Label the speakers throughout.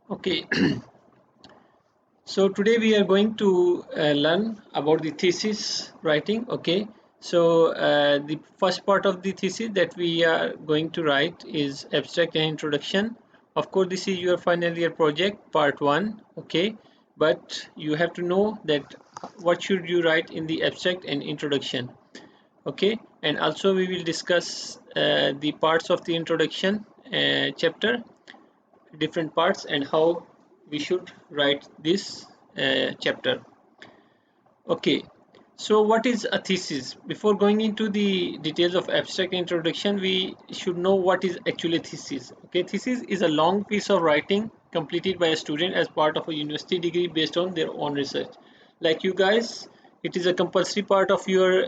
Speaker 1: Okay, so today we are going to learn about the thesis writing. Okay, so the first part of the thesis that we are going to write is abstract and introduction. Of course, this is your final year project, part one. Okay, but you have to know that what should you write in the abstract and introduction. Okay, and also we will discuss the parts of the introduction chapter, different parts, and how we should write this chapter. Okay, so what is a thesis? Before going into the details of abstract introduction, we should know what is actually thesis. Okay, thesis is a long piece of writing completed by a student as part of a university degree based on their own research. Like you guys, it is a compulsory part of your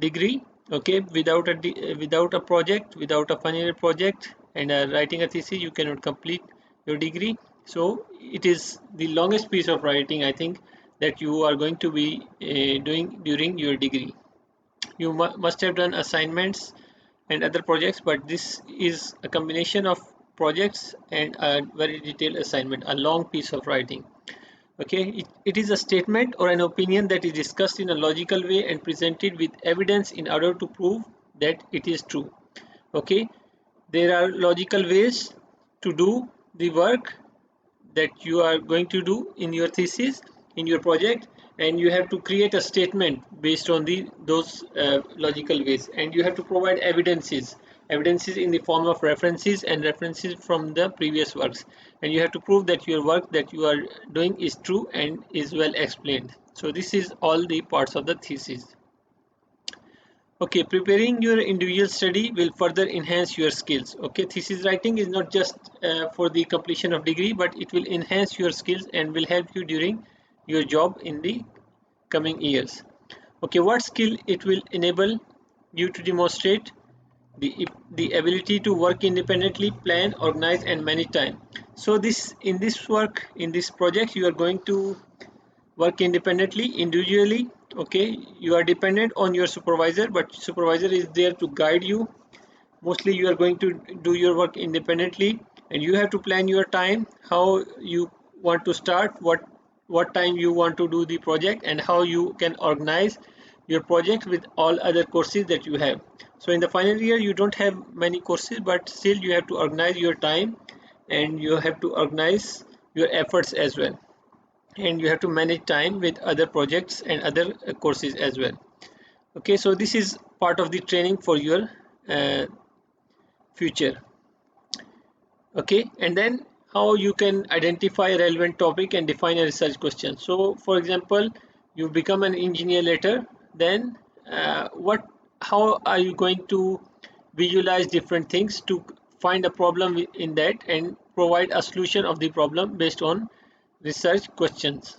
Speaker 1: degree. Okay, without a project, without a final year project, and writing a thesis, you cannot complete your degree. So it is the longest piece of writing, I think, that you are going to be doing during your degree. You must have done assignments and other projects, but this is a combination of projects and a very detailed assignment, a long piece of writing. Okay, it is a statement or an opinion that is discussed in a logical way and presented with evidence in order to prove that it is true. Okay, there are logical ways to do the work that you are going to do in your thesis, in your project, and you have to create a statement based on those logical ways, and you have to provide evidences in the form of references and references from the previous works, and you have to prove that your work that you are doing is true and is well explained. So this is all the parts of the thesis. Okay, preparing your individual study will further enhance your skills. Okay, thesis writing is not just for the completion of degree, but it will enhance your skills and will help you during your job in the coming years. Okay, what skill it will enable you to demonstrate? The ability to work independently, plan, organize, and manage time. So this in this work, in this project, you are going to work independently, individually. Okay, you are dependent on your supervisor, but supervisor is there to guide you. Mostly you are going to do your work independently, and you have to plan your time, how you want to start, what time you want to do the project, and how you can organize your project with all other courses that you have. So in the final year you don't have many courses, but still you have to organize your time, and you have to organize your efforts as well, and you have to manage time with other projects and other courses as well. Okay, so this is part of the training for your uh, future. Okay, and then how you can identify a relevant topic and define a research question. So for example, you become an engineer later, then what how are you going to visualize different things to find a problem in that and provide a solution of the problem based on research questions.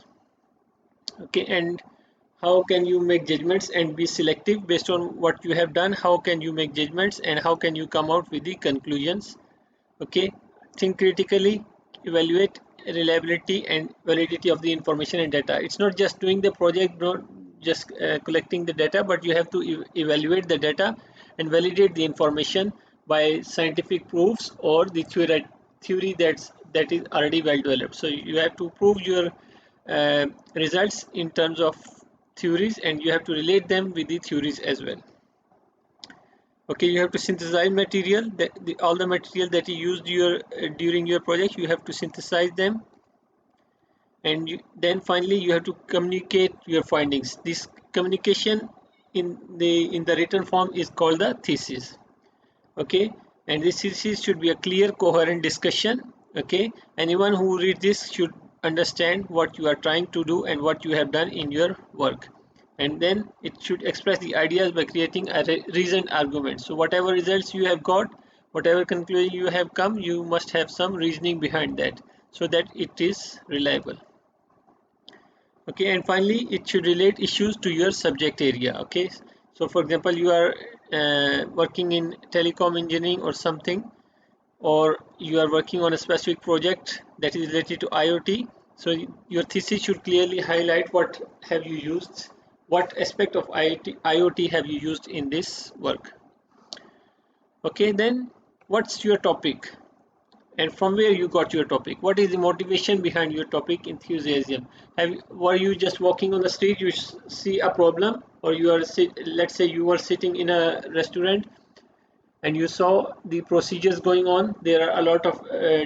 Speaker 1: Okay, and how can you make judgments and be selective based on what you have done? How can you make judgments and how can you come out with the conclusions? Okay, think critically, evaluate reliability and validity of the information and data. It's not just doing the project, not just collecting the data, but you have to evaluate the data and validate the information by scientific proofs or the theory that is already well developed. So you have to prove your results in terms of theories, and you have to relate them with the theories as well. Okay, you have to synthesize material, that all the material that you used during your project, you have to synthesize them, and then finally you have to communicate your findings. This communication in the written form is called the thesis. Okay, and this thesis should be a clear, coherent discussion. Okay, anyone who reads this should understand what you are trying to do and what you have done in your work, and then it should express the ideas by creating a reasoned argument. So whatever results you have got, whatever conclusion you have come, you must have some reasoning behind that so that it is reliable. Okay, and finally it should relate issues to your subject area. Okay, so for example, you are working in telecom engineering or something, or you are working on a specific project that is related to IoT. So your thesis should clearly highlight what have you used, what aspect of IoT have you used in this work. Okay, then what's your topic? and from where you got your topic. What is the motivation behind your topic enthusiasm? Were you just walking on the street, you see a problem, or you are let's say you were sitting in a restaurant and you saw the procedures going on. There are a lot of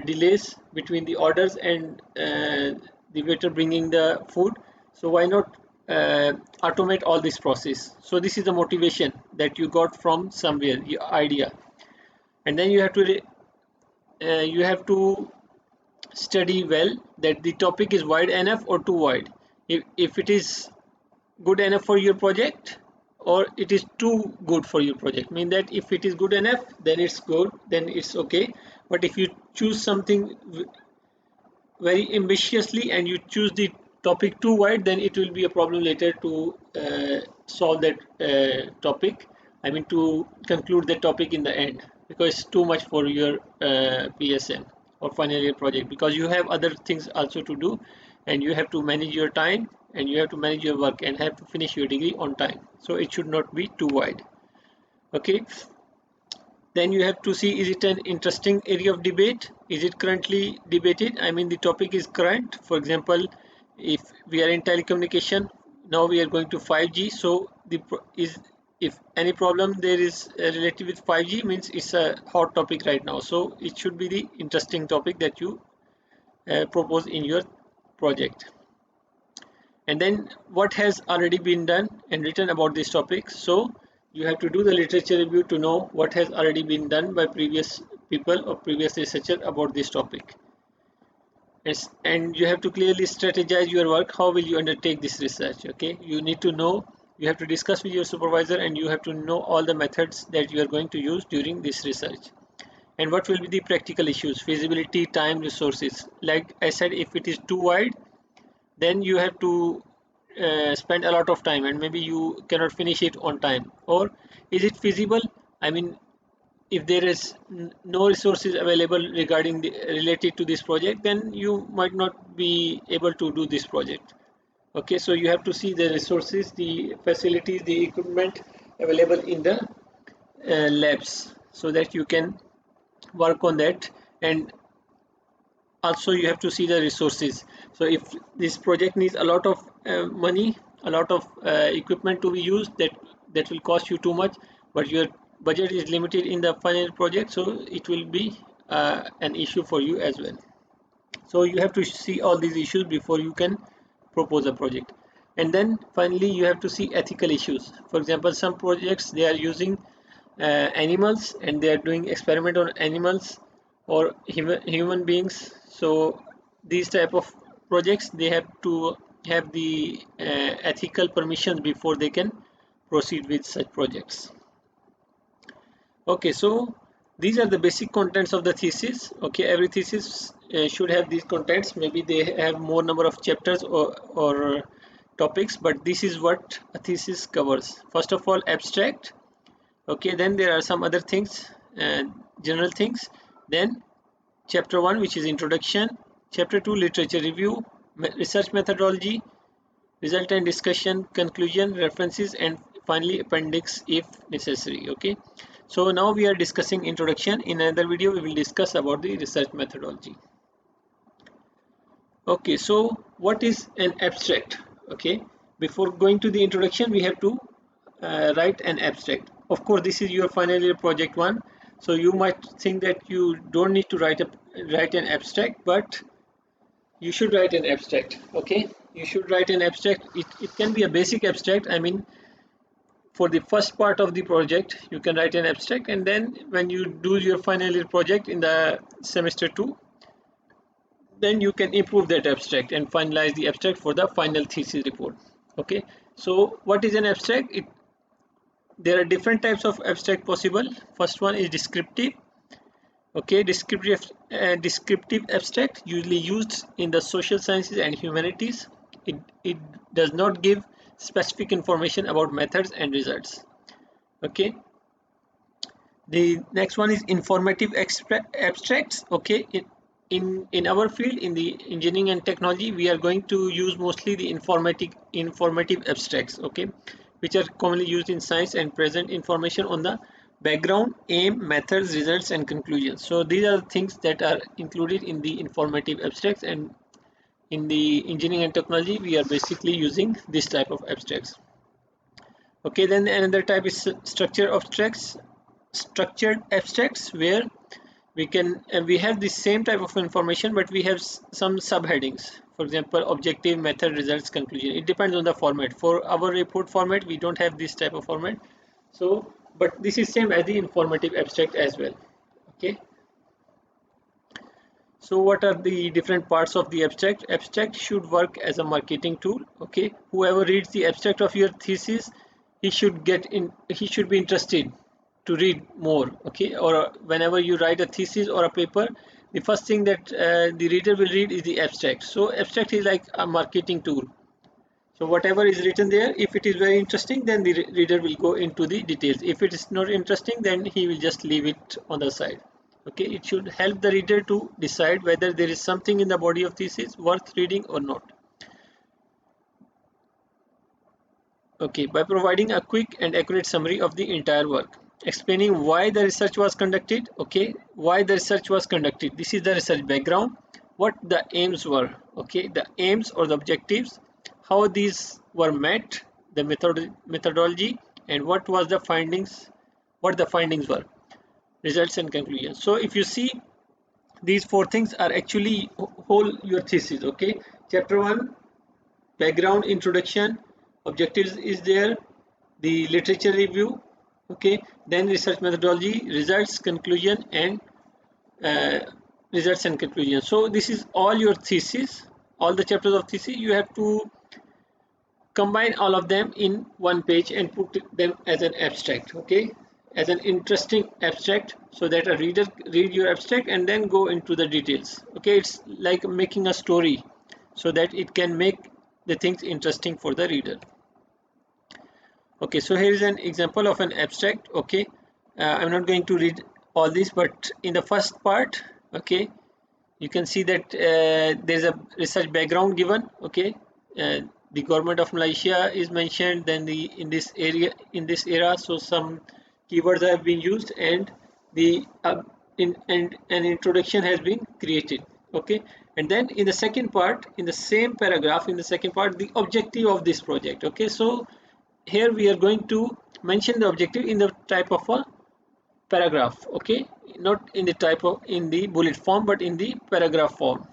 Speaker 1: delays between the orders and the waiter bringing the food. So why not automate all this process? So this is the motivation that you got from somewhere, the idea. And then you have to study well that the topic is wide enough or too wide. If it is good enough for your project or it is too good for your project, mean that if it is good enough then it's good, then it's okay. But if you choose something very ambitiously and you choose the topic too wide, then it will be a problem later to solve that topic. I mean, to conclude the topic in the end, because it's too much for your PSN or final year project, because you have other things also to do and you have to manage your time and you have to manage your work and have to finish your degree on time. So it should not be too wide. Okay. Then you have to see, is it an interesting area of debate? Is it currently debated? I mean, the topic is current. For example, if we are in telecommunication, now we are going to 5G. So if any problem there is related with 5G, means it's a hot topic right now. So it should be the interesting topic that you propose in your project. And then what has already been done and written about this topic. So you have to do the literature review to know what has already been done by previous people or previous researcher about this topic. And you have to clearly strategize your work. How will you undertake this research? Okay, you need to know, you have to discuss with your supervisor and you have to know all the methods that you are going to use during this research. And what will be the practical issues, feasibility, time, resources. Like I said, if it is too wide, then you have to spend a lot of time and maybe you cannot finish it on time. Or is it feasible? I mean, if there is no resources available regarding related to this project, then you might not be able to do this project. Okay, so you have to see the resources, the facilities, the equipment available in the labs, so that you can work on that. And also you have to see the resources. So if this project needs a lot of money, a lot of equipment to be used, that will cost you too much, but your budget is limited in the final project, so it will be an issue for you as well. So you have to see all these issues before you can propose a project. And then finally you have to see ethical issues. For example, some projects, they are using animals and they are doing experiment on animals or human beings. So these type of projects, they have to have the ethical permissions before they can proceed with such projects. Okay, so these are the basic contents of the thesis. Okay, every thesis should have these contents. Maybe they have more number of chapters or topics, but this is what a thesis covers. First of all, abstract. Okay, then there are some other things, general things. Then chapter 1, which is introduction. Chapter 2, literature review, research methodology, result and discussion, conclusion, references, and finally appendix if necessary. Okay, so now we are discussing introduction. In another video we will discuss about the research methodology. Okay, so what is an abstract? Okay, before going to the introduction, we have to write an abstract. Of course, this is your final year project 1, so you might think that you don't need to write an abstract, but you should write an abstract. Okay, you should write an abstract. It can be a basic abstract. I mean, for the first part of the project you can write an abstract, and then when you do your final year project in the semester 2, then you can improve that abstract and finalize the abstract for the final thesis report. Okay, so what is an abstract? There are different types of abstract possible. First one is descriptive. Okay, descriptive abstract, usually used in the social sciences and humanities. It does not give specific information about methods and results. Okay, the next one is informative abstracts. Okay, in our field, in the engineering and technology, we are going to use mostly the informative abstracts. Okay, which are commonly used in science and present information on the background, aim, methods, results, and conclusions. So these are the things that are included in the informative abstracts, and in the engineering and technology we are basically using this type of abstracts. Okay, then another type is structured abstracts, where we have the same type of information, but we have some subheadings. For example, objective, method, results, conclusion. It depends on the format. For our report format, we don't have this type of format. So, but this is same as the informative abstract as well. Okay. So what are the different parts of the abstract? Abstract should work as a marketing tool. Okay. Whoever reads the abstract of your thesis, he should be interested to read more. Okay. Or whenever you write a thesis or a paper, the first thing that the reader will read is the abstract. So abstract is like a marketing tool. So whatever is written there, if it is very interesting, then the reader will go into the details. If it is not interesting, then he will just leave it on the side. Okay, it should help the reader to decide whether there is something in the body of thesis worth reading or not. Okay, by providing a quick and accurate summary of the entire work, explaining why the research was conducted. Okay, why the research was conducted. This is the research background, what the aims were. Okay, the aims or the objectives, how these were met, the methodology, and what the findings were, results and conclusions. So if you see, these four things are actually whole your thesis. Okay, chapter 1, background, introduction, objectives is there, the literature review. Okay, then research methodology, results, conclusion, and uh, results and conclusion. So this is all your thesis, all the chapters of thesis. You have to combine all of them in one page and put them as an abstract. Okay, as an interesting abstract, so that a reader read your abstract and then go into the details. Okay, it's like making a story, so that it can make the things interesting for the reader. Okay, so here is an example of an abstract. Okay, I'm not going to read all this, but in the first part, okay, you can see that there's a research background given. Okay, the government of Malaysia is mentioned, then the in this era, so some keywords have been used, and the and an introduction has been created. Okay, and then in the second part, in the same paragraph, in the second part, the objective of this project. Okay, so here we are going to mention the objective in the type of a paragraph. Okay, not in the type of in the bullet form, but in the paragraph form.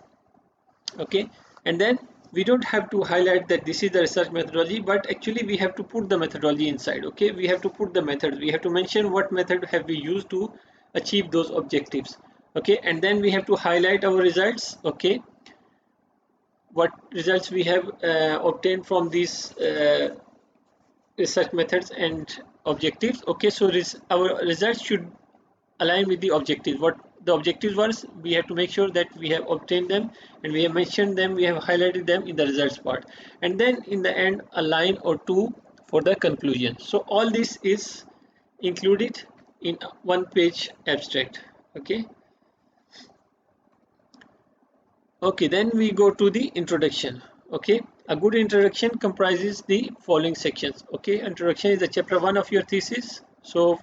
Speaker 1: Okay, and then we don't have to highlight that this is the research methodology, but actually we have to put the methodology inside. Okay, we have to put the methods, we have to mention what method have we used to achieve those objectives. Okay, and then we have to highlight our results. Okay, what results we have obtained from these research methods and objectives. Okay, so our results should align with the objectives. What the objectives was, we have to make sure that we have obtained them, and we have mentioned them, we have highlighted them in the results part, and then in the end a line or two for the conclusion. So all this is included in one page abstract. Okay. Okay, then we go to the introduction. Okay, a good introduction comprises the following sections. Okay, introduction is the chapter 1 of your thesis. So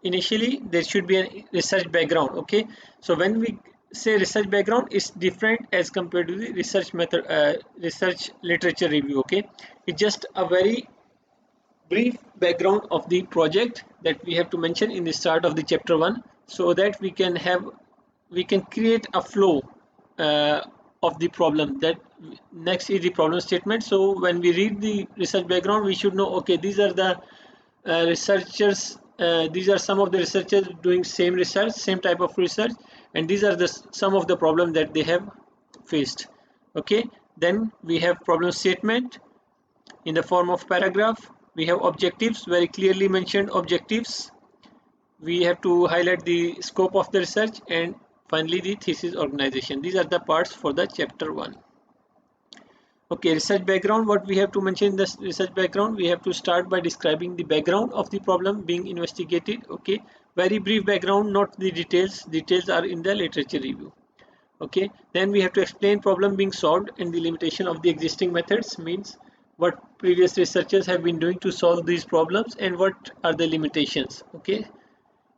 Speaker 1: initially there should be a research background. Okay, so when we say research background, it's different as compared to the research method, research literature review. Okay, it's just a very brief background of the project that we have to mention in the start of the chapter 1, so that we can create a flow uh, of the problem. That next is the problem statement. So when we read the research background, we should know, okay, these are the researchers, these are some of the researchers doing same research, same type of research, and these are the some of the problems that they have faced. Okay, then we have problem statement in the form of paragraph. We have objectives, very clearly mentioned objectives. We have to highlight the scope of the research, and finally the thesis organization. These are the parts for the chapter 1. Okay, research background. What we have to mention in the research background, we have to start by describing the background of the problem being investigated. Okay, very brief background, not the details. Details are in the literature review. Okay, then we have to explain problem being solved and the limitation of the existing methods, means what previous researchers have been doing to solve these problems and what are the limitations. Okay,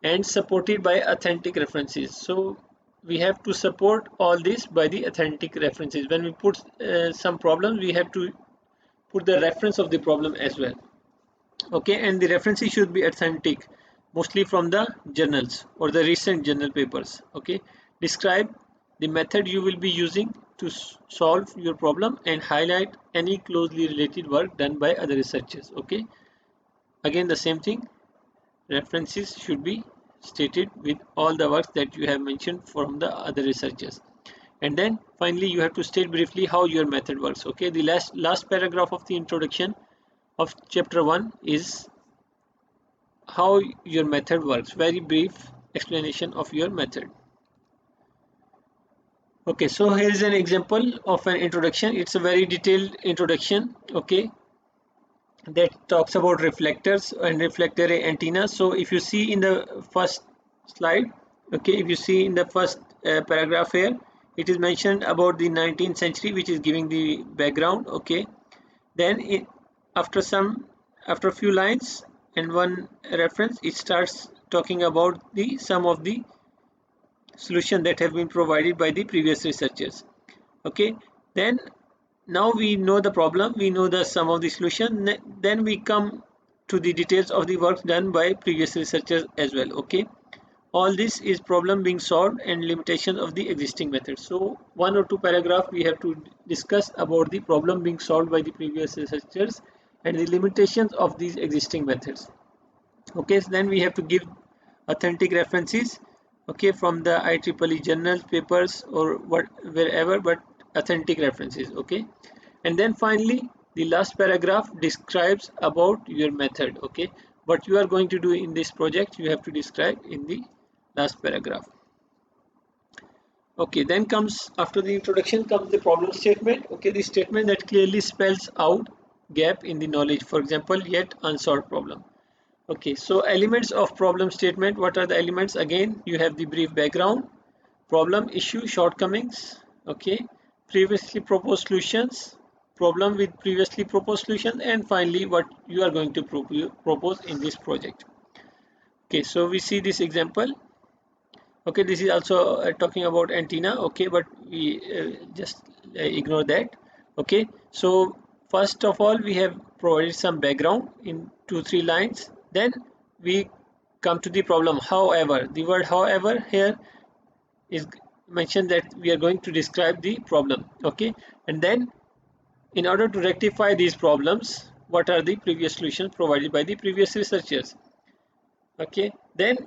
Speaker 1: and supported by authentic references. So we have to support all this by the authentic references. When we put some problems, we have to put the reference of the problem as well. Okay, and the references should be authentic, mostly from the journals or the recent journal papers. Okay, describe the method you will be using to solve your problem and highlight any closely related work done by other researchers. Okay, again the same thing, references should be stated with all the works that you have mentioned from the other researchers. And then finally you have to state briefly how your method works. Okay, the last paragraph of the introduction of chapter 1 is how your method works, very brief explanation of your method. Okay, so here is an example of an introduction. It's a very detailed introduction, okay, that talks about reflectors and reflector antenna. So if you see in the first slide, okay, if you see in the first paragraph here, it is mentioned about the 19th century, which is giving the background. Okay, then after a few lines and one reference, it starts talking about some of the solution that have been provided by the previous researchers. Okay, then now we know the problem, we know the sum of the solution, then we come to the details of the work done by previous researchers as well. Okay, all this is problem being solved and limitation of the existing method. So one or two paragraph we have to discuss about the problem being solved by the previous researchers and the limitations of these existing methods. Okay, so then we have to give authentic references, okay, from the IEEE journals, papers, or wherever, but authentic references. Okay, and then finally the last paragraph describes about your method. Okay, what you are going to do in this project you have to describe in the last paragraph. Okay, then comes, after the introduction comes the problem statement. Okay, the statement that clearly spells out gap in the knowledge, for example, yet unsolved problem. Okay, so elements of problem statement, what are the elements? Again, you have the brief background, problem, issue, shortcomings, okay, previously proposed solutions, problem with previously proposed solutions, and finally what you are going to propose in this project. Okay, so we see this example. Okay, this is also talking about antenna. Okay, but we just ignore that. Okay, so first of all we have provided some background in 2-3 lines, then we come to the problem. However, the word however here is mentioned that we are going to describe the problem. Okay, and then in order to rectify these problems, what are the previous solutions provided by the previous researchers? Okay, then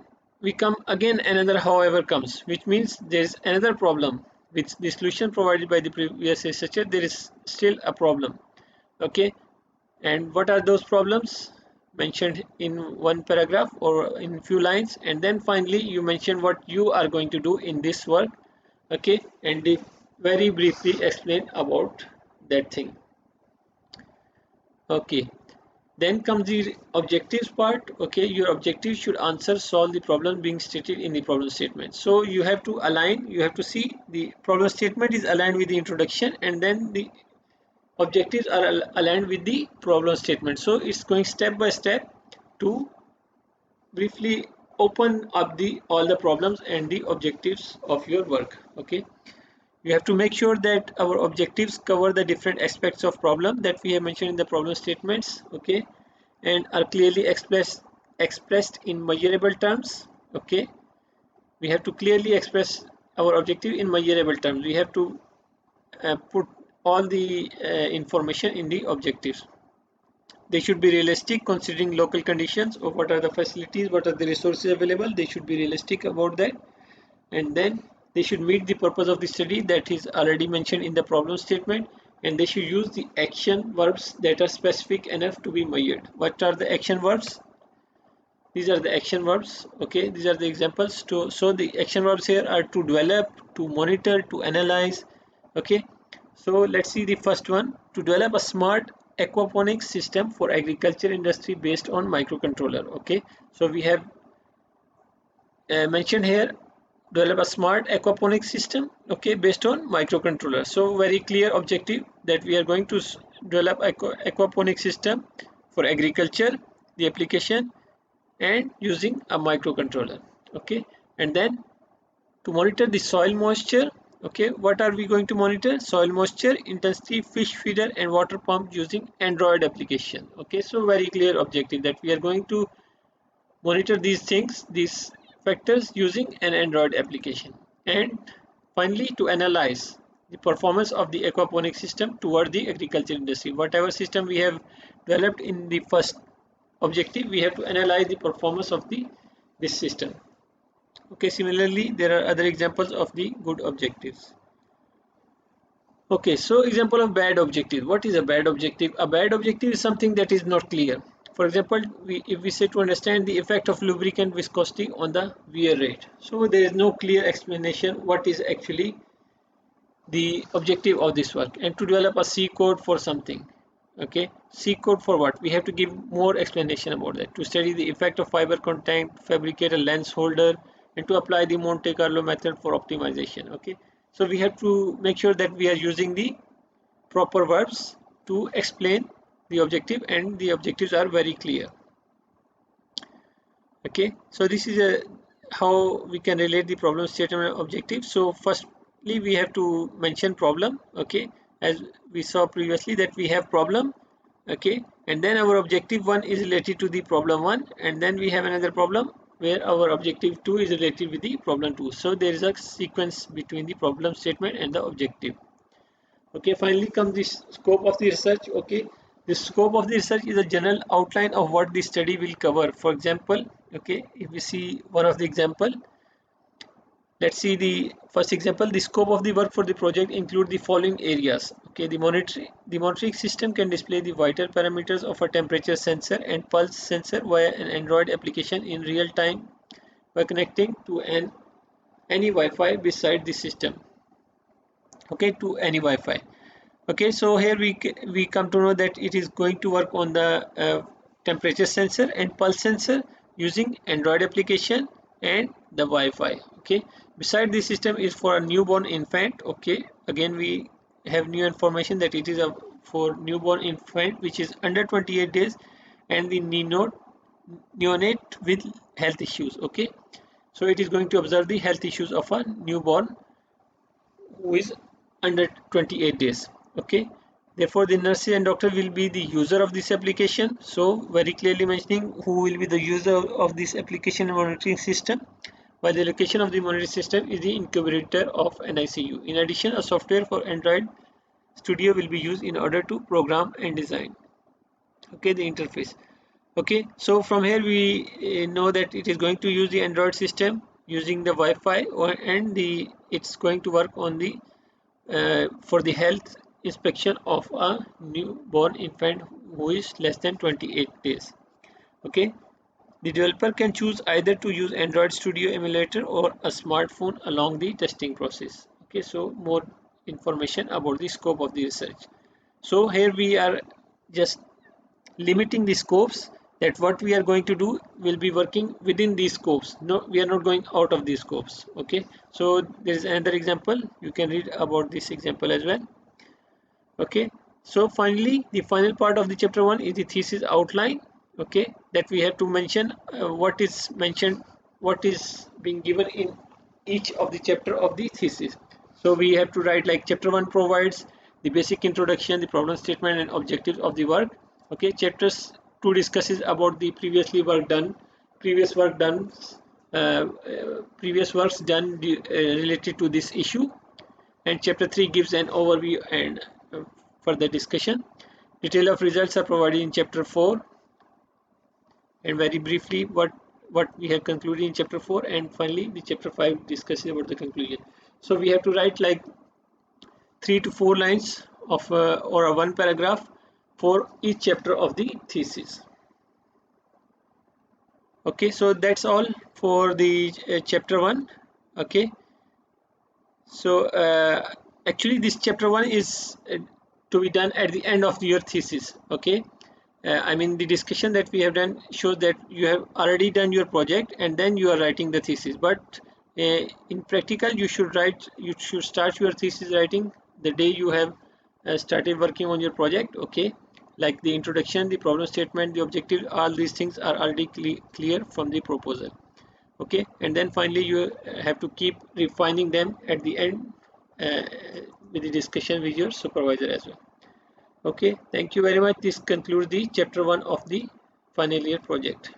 Speaker 1: we come again, another however comes, which means there is another problem with the solution provided by the previous researcher. There is still a problem. Okay, and what are those problems mentioned in one paragraph or in few lines, and then finally you mention what you are going to do in this work. Okay, and very briefly explain about that thing. Okay, then comes the objectives part. Okay, your objective should answer, solve the problem being stated in the problem statement. So you have to align, you have to see the problem statement is aligned with the introduction, and then the objectives are aligned with the problem statement. So it's going step by step to briefly open up all the problems and the objectives of your work. Okay, you have to make sure that our objectives cover the different aspects of problem that we have mentioned in the problem statements. Okay, and are clearly expressed in measurable terms. Okay, we have to clearly express our objective in measurable terms. We have to put all the information in the objectives. They should be realistic considering local conditions, or what are the facilities, what are the resources available. They should be realistic about that, and then they should meet the purpose of the study that is already mentioned in the problem statement, and they should use the action verbs that are specific enough to be measured. What are the action verbs? These are the action verbs. Okay, these are the examples. So the action verbs here are to develop, to monitor, to analyze. Okay, so let's see the first one. To develop a smart aquaponics system for agriculture industry based on microcontroller. Okay, so we have mentioned here, develop a smart aquaponics system, okay, based on microcontroller. So very clear objective that we are going to develop aquaponics system for agriculture. The application and using a microcontroller. Okay, and then to monitor the soil moisture, okay, what are we going to monitor? Soil moisture, intensity, fish feeder and water pump using Android application. Okay, so very clear objective that we are going to monitor these things, these factors using an Android application. And finally, to analyze the performance of the aquaponic system toward the agriculture industry. Whatever system we have developed in the first objective, we have to analyze the performance of this system. Okay, similarly, there are other examples of the good objectives. Okay, so example of bad objective. What is a bad objective? A bad objective is something that is not clear. For example, if we say to understand the effect of lubricant viscosity on the wear rate. So there is no clear explanation what is actually the objective of this work, and to develop a C code for something. Okay, C code for what? We have to give more explanation about that. To study the effect of fiber contact, fabricate a lens holder, and to apply the Monte Carlo method for optimization. Okay, so we have to make sure that we are using the proper verbs to explain the objective, and the objectives are very clear. Okay, so this is a how we can relate the problem statement and objective. So firstly we have to mention problem. Okay, as we saw previously that we have problem. Okay, and then our objective 1 is related to the problem 1, and then we have another problem where our objective 2 is related with the problem 2. So there is a sequence between the problem statement and the objective. Okay, finally comes the scope of the research. Okay, the scope of the research is a general outline of what the study will cover. For example, okay, if we see one of the example, let's see the first example. The scope of the work for the project include the following areas. Okay, the monitoring system can display the vital parameters of a temperature sensor and pulse sensor via an Android application in real time by connecting to any Wi-Fi beside the system. Okay, to any Wi-Fi. Okay, so here we come to know that it is going to work on the temperature sensor and pulse sensor using Android application and the Wi-Fi. Okay, beside this system is for a newborn infant. Okay, again we have new information that it is a for newborn infant which is under 28 days and the neonate with health issues. Okay, so it is going to observe the health issues of a newborn who is under 28 days. Okay, therefore the nurses and doctor will be the user of this application. So very clearly mentioning who will be the user of this application and monitoring system, while the location of the monitoring system is the incubator of NICU. In addition, a software for Android Studio will be used in order to program and design. Okay, the interface. Okay, so from here we know that it is going to use the Android system using the Wi-Fi, and it's going to work on the for the health inspection of a newborn infant who is less than 28 days. Okay, the developer can choose either to use Android Studio emulator or a smartphone along the testing process. Okay, so more information about the scope of the research. So here we are just limiting the scopes, that what we are going to do will be working within these scopes. No, we are not going out of these scopes. Okay, so there is another example, you can read about this example as well. Okay, so finally the final part of the chapter 1 is the thesis outline. Okay, that we have to mention what is mentioned, what is being given in each of the chapter of the thesis. So we have to write like chapter 1 provides the basic introduction, the problem statement and objectives of the work. Okay, chapters 2 discusses about the previous work done, previous works done related to this issue, and chapter 3 gives an overview and further discussion. Detail of results are provided in chapter 4, and very briefly what we have concluded in chapter 4, and finally the chapter 5 discusses about the conclusion. So we have to write like 3 to 4 lines of or a one paragraph for each chapter of the thesis. Okay, so that's all for the chapter 1. Okay, so actually this chapter 1 is to be done at the end of your thesis. Okay, I mean the discussion that we have done shows that you have already done your project and then you are writing the thesis, but in practical you should start your thesis writing the day you have started working on your project. Okay, like the introduction, the problem statement, the objective. All these things are already clear from the proposal. Okay, and then finally you have to keep refining them at the end uh, with the discussion with your supervisor as well. Okay, thank you very much. This concludes the chapter 1 of the final year project.